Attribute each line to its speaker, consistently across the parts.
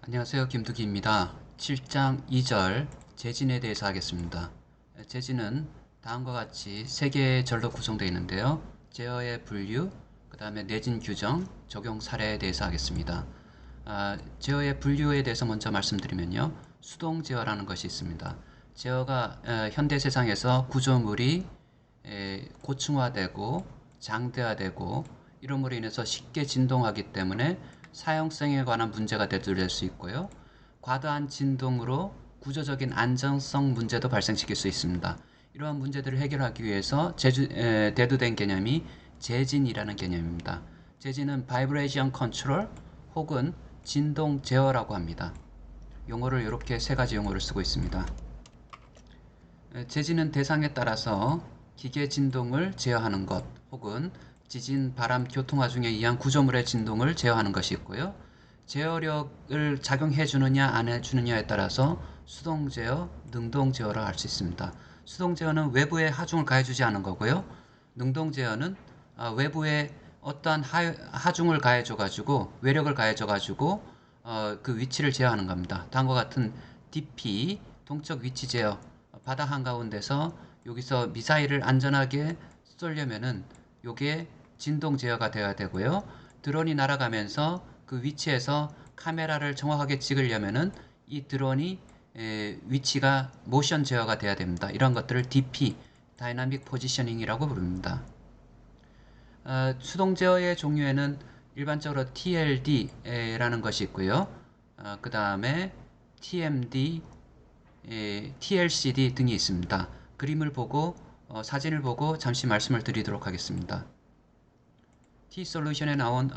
Speaker 1: 안녕하세요. 김두기입니다. 7장 2절 재진에 대해서 하겠습니다. 재진은 다음과 같이 세 개의 절로 구성되어 있는데요. 제어의 분류, 그 다음에 내진 규정, 적용 사례에 대해서 하겠습니다. 제어의 분류에 대해서 먼저 말씀드리면요. 수동 제어라는 것이 있습니다. 제어가 현대 세상에서 구조물이 고층화되고 장대화되고 이름으로 인해서 쉽게 진동하기 때문에 사용성에 관한 문제가 대두될 수 있고요. 과다한 진동으로 구조적인 안정성 문제도 발생시킬 수 있습니다. 이러한 문제들을 해결하기 위해서 대두된 개념이 재진이라는 개념입니다. 재진은 Vibration Control 혹은 진동 제어라고 합니다. 용어를 이렇게 세 가지 용어를 쓰고 있습니다. 재진은 대상에 따라서 기계 진동을 제어하는 것 혹은 지진, 바람, 교통화 중에 의한 구조물의 진동을 제어하는 것이 있고요. 제어력을 작용해 주느냐 안 해주느냐에 따라서 수동 제어, 능동 제어를 할 수 있습니다. 수동 제어는 외부에 하중을 가해주지 않은 거고요. 능동 제어는 외부에 어떠한 하중을 가해줘가지고 외력을 가해줘가지고 그 위치를 제어하는 겁니다. 다음과 같은 DP, 동적 위치 제어, 바다 한가운데서 여기서 미사일을 안전하게 쏘려면은 요게 진동 제어가 되어야 되고요. 드론이 날아가면서 그 위치에서 카메라를 정확하게 찍으려면은 이 드론이 위치가 모션 제어가 돼야 됩니다. 이런 것들을 DP, 다이나믹 포지셔닝이라고 부릅니다. 수동 제어의 종류에는 일반적으로 TLD라는 것이 있고요. 그 다음에 TMD, TLCD 등이 있습니다. 그림을 보고 사진을 보고 잠시 말씀을 드리도록 하겠습니다. T솔루션에 나온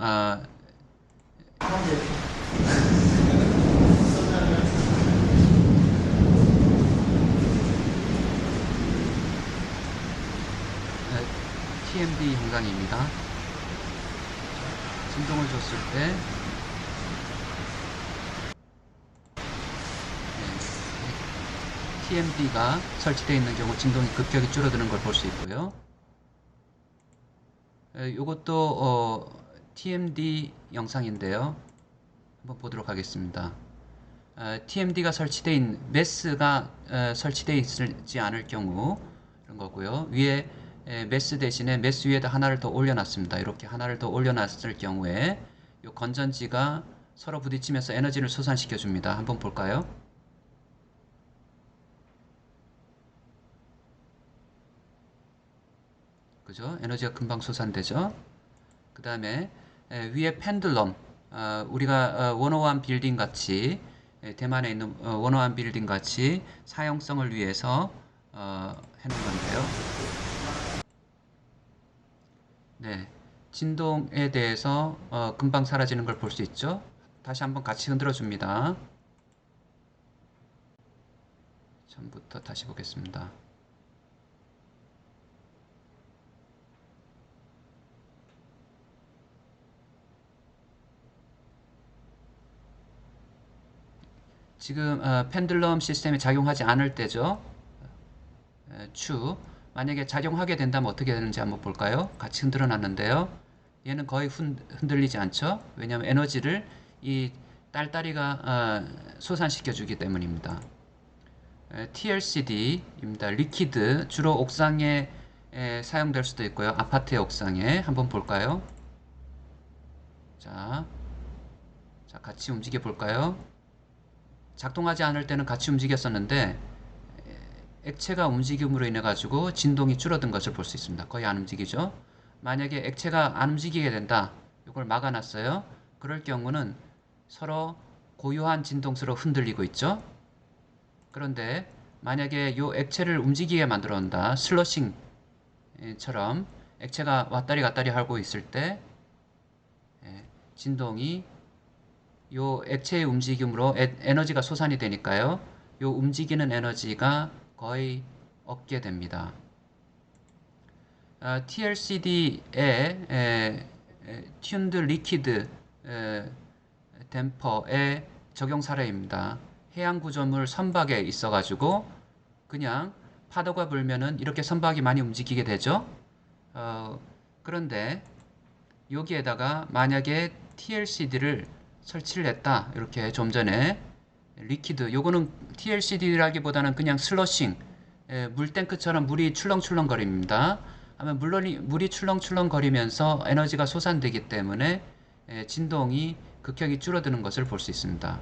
Speaker 1: TMD 형상입니다. 진동을 줬을 때 TMD가 설치되어 있는 경우 진동이 급격히 줄어드는 걸 볼 수 있고요. 이것도 TMD 영상인데요. 한번 보도록 하겠습니다. TMD가 설치되어 있는 메스가 설치되어 있지 않을 경우 이런 거고요. 위에 메스 대신에 메스 위에다 하나를 더 올려놨습니다. 이렇게 하나를 더 올려놨을 경우에 이 건전지가 서로 부딪히면서 에너지를 솟아시켜 줍니다. 한번 볼까요? 그죠? 에너지가 금방 솟아되죠. 그 다음에 위에 펜들럼, 우리가 원오원 빌딩 같이 대만에 있는 원오원 빌딩 같이 사용성을 위해서 해놓은 건데요. 네, 진동에 대해서 금방 사라지는 걸 볼 수 있죠. 다시 한번 같이 흔들어 줍니다. 처음부터 다시 보겠습니다. 지금 펜들럼 시스템이 작용하지 않을 때죠. 추. 만약에 작용하게 된다면 어떻게 되는지 한번 볼까요? 같이 흔들어 놨는데요. 얘는 거의 흔들리지 않죠. 왜냐하면 에너지를 이 딸딸이가 솟아시켜 주기 때문입니다. TLCD입니다. 리퀴드, 주로 옥상에 사용될 수도 있고요. 아파트의 옥상에 한번 볼까요? 자, 같이 움직여 볼까요? 작동하지 않을 때는 같이 움직였었는데 액체가 움직임으로 인해 가지고 진동이 줄어든 것을 볼 수 있습니다. 거의 안 움직이죠. 만약에 액체가 안 움직이게 된다. 이걸 막아놨어요. 그럴 경우는 서로 고유한 진동수로 흔들리고 있죠. 그런데 만약에 이 액체를 움직이게 만들어 온다. 슬러싱처럼 액체가 왔다리 갔다리 하고 있을 때 진동이 요 액체의 움직임으로 에너지가 솟아이 되니까요. 요 움직이는 에너지가 거의 없게 됩니다. TLCD의 튠드 리퀴드 댐퍼의 적용 사례입니다. 해양 구조물 선박에 있어가지고 그냥 파도가 불면은 이렇게 선박이 많이 움직이게 되죠. 그런데 여기에다가 만약에 TLCD를 설치를 했다. 이렇게 좀 전에 리퀴드, 요거는 TLCD라기보다는 그냥 슬러싱, 물탱크처럼 물이 출렁출렁거립니다. 하면 물이 출렁출렁거리면서 에너지가 솟아내기 때문에 진동이 극격이 줄어드는 것을 볼 수 있습니다.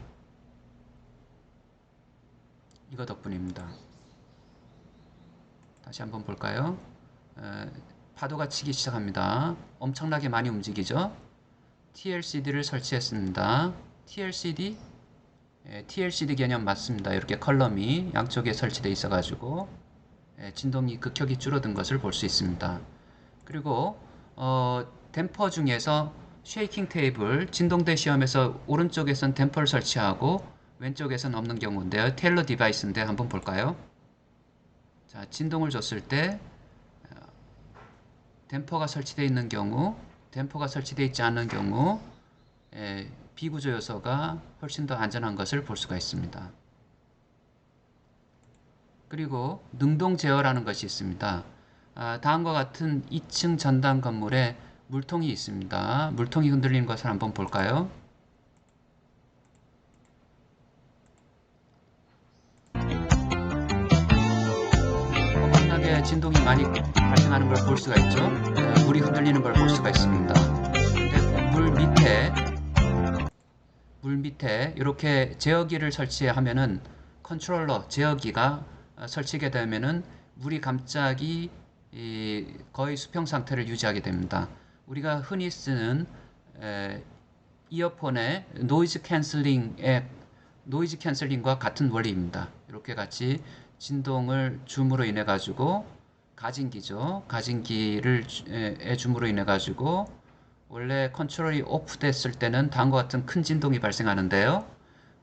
Speaker 1: 이거 덕분입니다. 다시 한번 볼까요? 파도가 치기 시작합니다. 엄청나게 많이 움직이죠? TLCD를 설치했습니다. TLCD? TLCD 개념 맞습니다. 이렇게 컬럼이 양쪽에 설치되어 있어가지고 진동이 극격이 줄어든 것을 볼 수 있습니다. 그리고 댐퍼 중에서 쉐이킹 테이블, 진동대 시험에서 오른쪽에선 댐퍼를 설치하고 왼쪽에선 없는 경우인데요. 테일러 디바이스인데 한번 볼까요? 자, 진동을 줬을 때 댐퍼가 설치되어 있는 경우, 댐퍼가 설치되어 있지 않은 경우 비구조 요소가 훨씬 더 안전한 것을 볼 수가 있습니다. 그리고 능동 제어라는 것이 있습니다. 다음과 같은 2층 전단 건물에 물통이 있습니다. 물통이 흔들리는 것을 한번 볼까요? 엄청나게 진동이 많이 발생하는 걸 볼 수가 있죠. 물이 흔들리는 걸 볼 수가 있습니다. 근데 물 밑에 이렇게 제어기를 설치하면은 컨트롤러 제어기가 설치게 되면은 물이 갑자기 거의 수평 상태를 유지하게 됩니다. 우리가 흔히 쓰는 이어폰의 노이즈 캔슬링과 같은 원리입니다. 이렇게 같이 진동을 줌으로 인해 가지고 가진기죠. 가진기를 줌으로 인해 가지고 원래 컨트롤이 오프 됐을 때는 다음과 같은 큰 진동이 발생하는데요.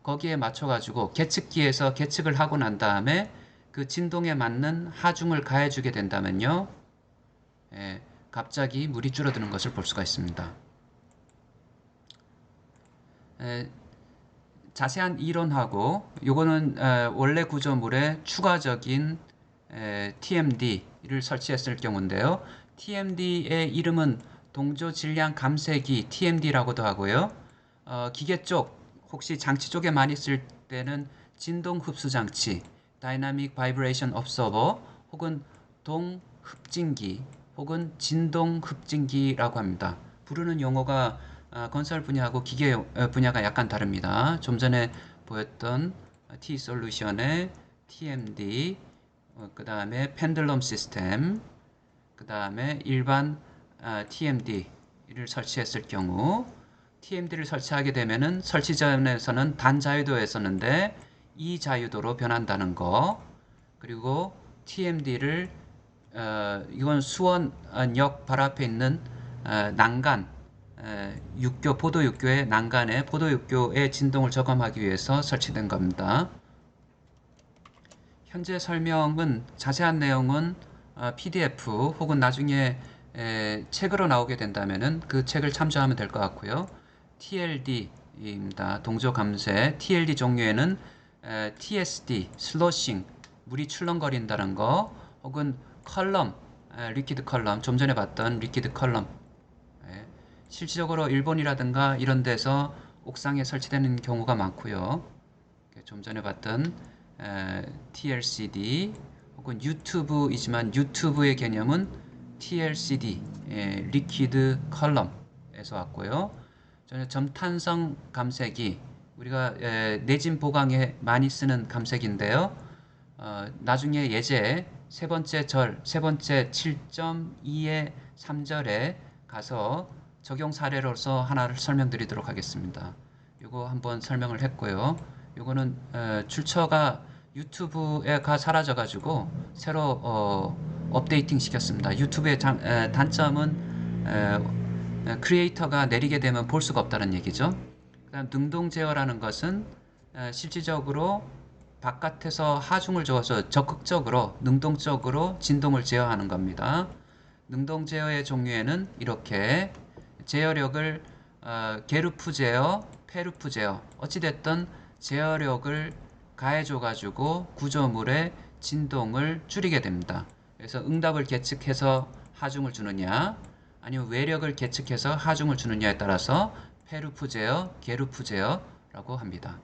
Speaker 1: 거기에 맞춰 가지고 계측기에서 계측을 하고 난 다음에 그 진동에 맞는 하중을 가해주게 된다면요. 갑자기 물이 줄어드는 것을 볼 수가 있습니다. 자세한 이론하고 요거는 원래 구조물에 추가적인 TMD를 설치했을 경우인데요. TMD의 이름은 동조 질량 감쇄기 TMD라고도 하고요. 기계 쪽 혹시 장치 쪽에 많이 쓸 때는 진동 흡수 장치 Dynamic Vibration Absorber 혹은 동흡진기 혹은 진동 흡진기라고 합니다. 부르는 용어가 건설 분야하고 기계 분야가 약간 다릅니다. 좀 전에 보였던 T-솔루션의 TMD, 그 다음에 펜들럼 시스템, 그 다음에 일반 TMD를 설치했을 경우 TMD를 설치하게 되면은 설치 전에서는 단자유도였었는데 이자유도로 변한다는 거. 그리고 TMD를 이건 수원역 바로 앞에 있는 난간 육교 포도육교의 난간에 포도육교의 진동을 저감하기 위해서 설치된 겁니다. 현재 설명은 자세한 내용은 PDF 혹은 나중에 책으로 나오게 된다면은 그 책을 참조하면 될 것 같고요. TLD입니다. 동조 감쇄. TLD 종류에는 TSD, 슬러싱, 물이 출렁거린다는 거, 혹은 컬럼, 리퀴드 컬럼, 좀 전에 봤던 리퀴드 컬럼. 실질적으로 일본이라든가 이런 데서 옥상에 설치되는 경우가 많고요. 좀 전에 봤던 TLCD 혹은 유튜브이지만 유튜브의 개념은 TLCD, 리퀴드 컬럼에서 왔고요. 저는 점탄성 감쇄기, 우리가 내진 보강에 많이 쓰는 감쇄기인데요. 나중에 예제 세 번째 7.2의 3절에 가서 적용 사례로서 하나를 설명드리도록 하겠습니다. 이거 한번 설명을 했고요. 이거는 출처가 유튜브에가 사라져가지고 새로 업데이팅 시켰습니다. 유튜브의 단점은 크리에이터가 내리게 되면 볼 수가 없다는 얘기죠. 그다음 능동 제어라는 것은 실질적으로 바깥에서 하중을 줘서 적극적으로 능동적으로 진동을 제어하는 겁니다. 능동 제어의 종류에는 이렇게 제어력을 게르프 제어, 페르프 제어 어찌됐든 제어력을 가해줘 가지고 구조물의 진동을 줄이게 됩니다. 그래서 응답을 계측해서 하중을 주느냐 아니면 외력을 계측해서 하중을 주느냐에 따라서 페르푸제어, 게르푸제어라고 합니다.